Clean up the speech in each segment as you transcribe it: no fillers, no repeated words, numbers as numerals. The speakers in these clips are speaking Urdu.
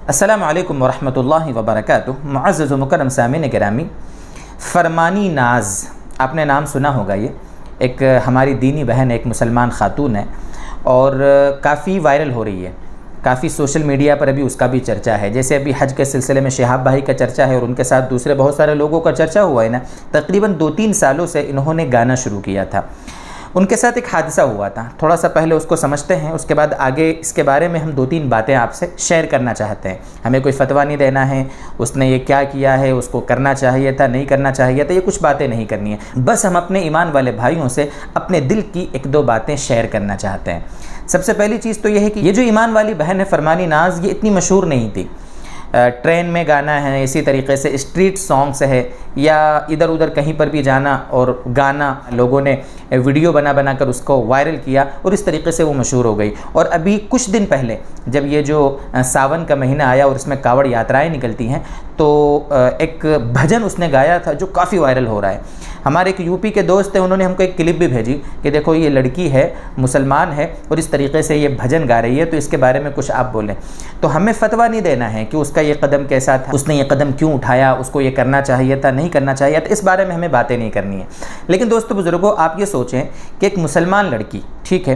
السلام علیکم ورحمۃ اللہ وبرکاتہ۔ معزز و مکرم سامعین گرامی، فرمانی ناز آپ نے نام سنا ہوگا۔ یہ ایک ہماری دینی بہن، ایک مسلمان خاتون ہے اور کافی وائرل ہو رہی ہے، کافی سوشل میڈیا پر ابھی اس کا بھی چرچا ہے۔ جیسے ابھی حج کے سلسلے میں شہاب بھائی کا چرچا ہے اور ان کے ساتھ دوسرے بہت سارے لوگوں کا چرچا ہوا ہے نا۔ تقریباً 2-3 سالوں سے انہوں نے گانا شروع کیا تھا۔ ان کے ساتھ ایک حادثہ ہوا تھا، تھوڑا سا پہلے اس کو سمجھتے ہیں، اس کے بعد آگے اس کے بارے میں ہم 2-3 باتیں آپ سے شیئر کرنا چاہتے ہیں۔ ہمیں کوئی فتویٰ نہیں دینا ہے، اس نے یہ کیا کیا ہے، اس کو کرنا چاہیے تھا، نہیں کرنا چاہیے تھا، یہ کچھ باتیں نہیں کرنی ہیں۔ بس ہم اپنے ایمان والے بھائیوں سے اپنے دل کی 1-2 باتیں شیئر کرنا چاہتے ہیں۔ سب سے پہلی چیز تو یہ ہے کہ یہ جو ایمان والی بہن ہے فرمانی ناز، یہ اتنی مشہور نہیں تھی۔ ٹرین میں گانا ہے، اسی طریقے سے اسٹریٹ سانگس ہے، یا ادھر ادھر کہیں پر بھی جانا اور گانا، لوگوں نے ویڈیو بنا کر اس کو وائرل کیا اور اس طریقے سے وہ مشہور ہو گئی۔ اور ابھی کچھ دن پہلے جب یہ جو ساون کا مہینہ آیا اور اس میں کاوڑ یاترائیں نکلتی ہیں، تو ایک بھجن اس نے گایا تھا جو کافی وائرل ہو رہا ہے۔ ہمارے ایک یوپی کے دوست ہیں، انہوں نے ہم کو ایک کلپ بھی بھیجی کہ دیکھو یہ لڑکی ہے، مسلمان ہے اور اس طریقے سے یہ بھجن گا رہی ہے، تو اس کے بارے میں کچھ آپ بولیں۔ تو ہمیں فتویٰ نہیں دینا ہے کہ اس کا یہ قدم کیسا تھا، اس نے یہ قدم کیوں اٹھایا، اس کو یہ کرنا چاہیے تھا، نہیں کرنا چاہیے تھا، اس بارے میں ہمیں باتیں نہیں کرنی ہے۔ لیکن دوستو بزرگوں، آپ یہ سوچیں کہ ایک مسلمان لڑکی، ٹھیک ہے،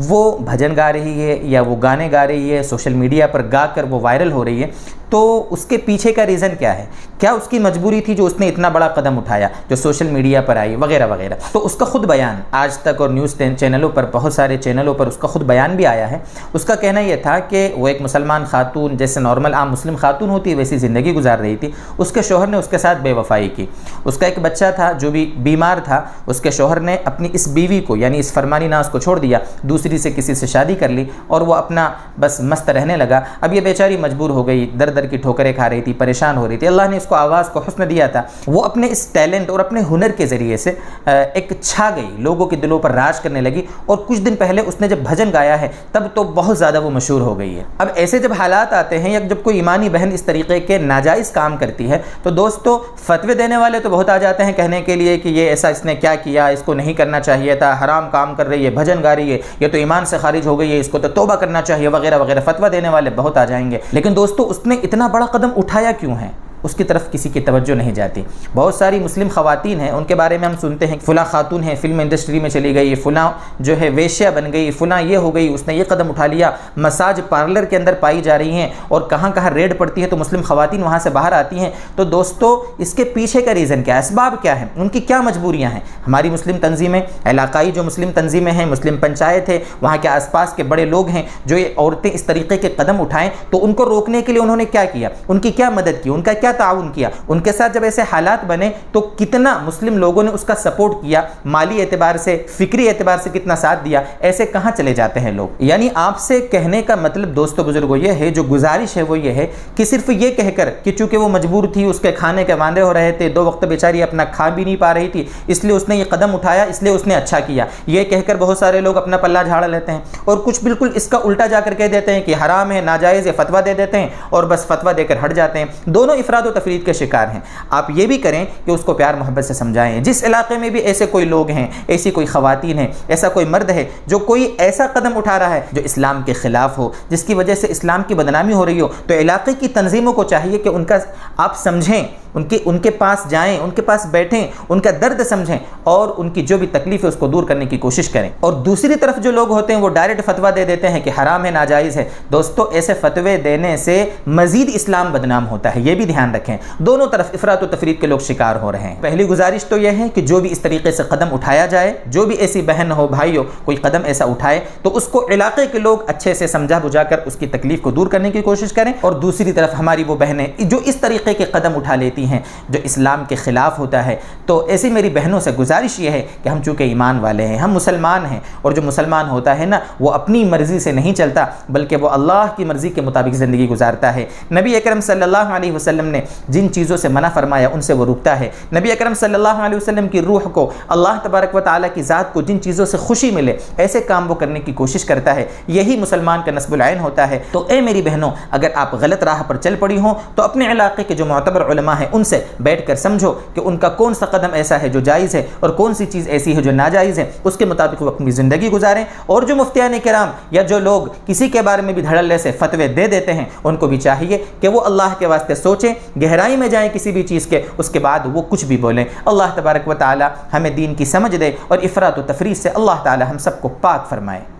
وہ بھجن گا رہی ہے یا وہ گانے گا رہی ہے، سوشل میڈیا پر گا کر وہ وائرل ہو رہی ہے، تو اس کے پیچھے کا ریزن کیا ہے؟ کیا اس کی مجبوری تھی جو اس نے اتنا بڑا قدم اٹھایا جو سوشل میڈیا پر آئی وغیرہ وغیرہ؟ تو اس کا خود بیان آج تک اور نیوز چینلوں پر، بہت سارے چینلوں پر اس کا خود بیان بھی آیا ہے۔ اس کا کہنا یہ تھا کہ وہ ایک مسلمان خاتون، جیسے نارمل عام مسلم خاتون ہوتی ہے ویسی زندگی گزار رہی تھی۔ اس کے شوہر نے اس کے ساتھ بے وفائی کی، اس کا ایک بچہ تھا جو بھی بیمار تھا، اس کے شوہر نے اپنی اس بیوی کو یعنی اس فرمانی ناز کو چھوڑ دیا، دوسری سے کسی سے شادی کر لی اور وہ اپنا بس مست رہنے لگا۔ اب یہ بیچاری مجبور ہو گئی، در در کی ٹھوکریں کھا رہی تھی، پریشان ہو رہی تھی۔ اللہ نے اس کو آواز کو حسن دیا تھا، وہ اپنے اس ٹیلنٹ اور اپنے ہنر کے ذریعے سے ایک چھا گئی، لوگوں کے دلوں پر راج کرنے لگی، اور کچھ دن پہلے اس نے جب بھجن گایا ہے تب تو بہت زیادہ وہ مشہور ہو گئی ہے۔ اب ایسے جب حالات آتے ہیں یا جب کوئی ایمانی بہن اس طریقے کے ناجائز کام کرتی ہے، تو دوستو فتوے دینے والے تو بہت آ جاتے ہیں کہنے کے لیے کہ یہ ایسا اس نے کیا کیا، اس کو نہیں کرنا چاہیے تھا، حرام کام کر رہی ہے، بھجن گا رہی ہے، یہ تو ایمان سے خارج ہو گئی ہے، اس کو تو توبہ کرنا چاہیے وغیرہ وغیرہ، فتویٰ دینے والے بہت آ جائیں گے۔ لیکن دوستو اس نے اتنا بڑا قدم اٹھایا کیوں ہے؟ اس کی طرف کسی کی توجہ نہیں جاتی۔ بہت ساری مسلم خواتین ہیں، ان کے بارے میں ہم سنتے ہیں، فلاں خاتون ہے فلم انڈسٹری میں چلی گئی، فلاں جو ہے ویشیا بن گئی، فلاں یہ ہو گئی، اس نے یہ قدم اٹھا لیا، مساج پارلر کے اندر پائی جا رہی ہیں اور کہاں کہاں ریڈ پڑتی ہے تو مسلم خواتین وہاں سے باہر آتی ہیں۔ تو دوستو اس کے پیچھے کا ریزن کیا ہے، اسباب کیا ہے، ان کی کیا مجبوریاں ہیں؟ ہماری مسلم تنظیمیں، علاقائی جو مسلم تنظیمیں ہیں، مسلم پنچایت ہے، وہاں کے آس پاس کے بڑے لوگ ہیں جو یہ عورتیں اس طریقے کے قدم اٹھائیں تو ان کو روکنے کے لیے انہوں نے کیا کیا، ان کی کیا مدد کی، ان کا کیا تعاون کیا؟ ان کے ساتھ جب ایسے حالات بنے تو کتنا مسلم لوگوں نے اس کا سپورٹ کیا، مالی اعتبار سے، فکری اعتبار سے کتنا ساتھ دیا؟ ایسے کہاں چلے جاتے ہیں لوگ؟ یعنی آپ سے کہنے کا مطلب دوستو بزرگوں یہ ہے، جو گزارش ہے وہ یہ ہے کہ صرف یہ کہہ کر کہ چونکہ وہ مجبور تھی، اس کے کھانے کے وعدے ہو رہے تھے، 2 وقت بیچاری اپنا کھا بھی نہیں پا رہی تھی، اس لیے اس نے یہ قدم اٹھایا، اس لیے اس نے اچھا کیا، یہ کہہ کر بہت سارے لوگ اپنا پلہ جھاڑ لیتے ہیں، اور کچھ بالکل اس کا الٹا جا کر کہہ دیتے ہیں کہ حرام ہے، ناجائز ہے، فتویٰ دے دیتے ہیں اور بس فتویٰ دے کر ہٹ جاتے ہیں۔ دونوں افراد و تفرید کے شکار ہیں۔ آپ یہ بھی کریں کہ اس کو پیار محبت سے سمجھائیں۔ جس علاقے میں بھی ایسے کوئی لوگ ہیں، ایسی کوئی خواتین ہیں، ایسا کوئی مرد ہے جو کوئی ایسا قدم اٹھا رہا ہے جو اسلام کے خلاف ہو، جس کی وجہ سے اسلام کی بدنامی ہو رہی ہو، تو علاقے کی تنظیموں کو چاہیے کہ ان کا آپ سمجھیں، ان کے پاس جائیں، ان کے پاس بیٹھیں، ان کا درد سمجھیں اور ان کی جو بھی تکلیف ہے اس کو دور کرنے کی کوشش کریں۔ اور دوسری طرف جو لوگ ہوتے ہیں وہ ڈائریکٹ فتویٰ دے دیتے ہیں کہ حرام ہے، ناجائز ہے۔ دوستو ایسے فتوے دینے سے مزید اسلام بدنام ہوتا ہے، یہ بھی دھیان رکھیں۔ دونوں طرف افراط و تفریط کے لوگ شکار ہو رہے ہیں۔ پہلی گزارش تو یہ ہے کہ جو بھی اس طریقے سے قدم اٹھایا جائے، جو بھی ایسی بہن ہو، بھائی ہو، کوئی قدم ایسا اٹھائے تو اس کو علاقے کے لوگ اچھے سے سمجھا بجھا کر اس کی تکلیف کو دور کرنے کی کوشش کریں۔ اور دوسری طرف ہماری وہ بہنیں جو اس طریقے کے قدم اٹھا لیتی ہیں جو اسلام کے خلاف ہوتا ہے، تو ایسی میری بہنوں سے گزارش یہ ہے کہ ہم چونکہ ایمان والے ہیں، ہم مسلمان ہیں، اور جو مسلمان ہوتا ہے نا وہ اپنی مرضی سے نہیں چلتا بلکہ وہ اللہ کی مرضی کے مطابق زندگی گزارتا ہے۔ نبی اکرم صلی اللہ علیہ وسلم نے جن چیزوں سے منع فرمایا ان سے وہ رکتا ہے۔ نبی اکرم صلی اللہ علیہ وسلم کی روح کو، اللہ تبارک و تعالیٰ کی ذات کو جن چیزوں سے خوشی ملے ایسے کام وہ کرنے کی کوشش کرتا ہے، یہی مسلمان کا نصب العین ہوتا ہے۔ تو اے میری بہنوں، اگر آپ غلط راہ پر چل پڑی ہوں تو اپنے علاقے کے جو معتبر علماء ہیں ان سے بیٹھ کر سمجھو کہ ان کا کون سا قدم ایسا ہے جو جائز ہے اور کون سی چیز ایسی ہے جو ناجائز ہے، اس کے مطابق وہ اپنی زندگی گزاریں۔ اور جو مفتیان کرام یا جو لوگ کسی کے بارے میں بھی دھڑلے سے فتوے دے دیتے ہیں، ان کو بھی چاہیے کہ وہ اللہ کے واسطے سوچیں، گہرائی میں جائیں کسی بھی چیز کے، اس کے بعد وہ کچھ بھی بولیں۔ اللہ تبارک و تعالی ہمیں دین کی سمجھ دے اور افراط و تفریط سے اللہ تعالی ہم سب کو پاک فرمائے۔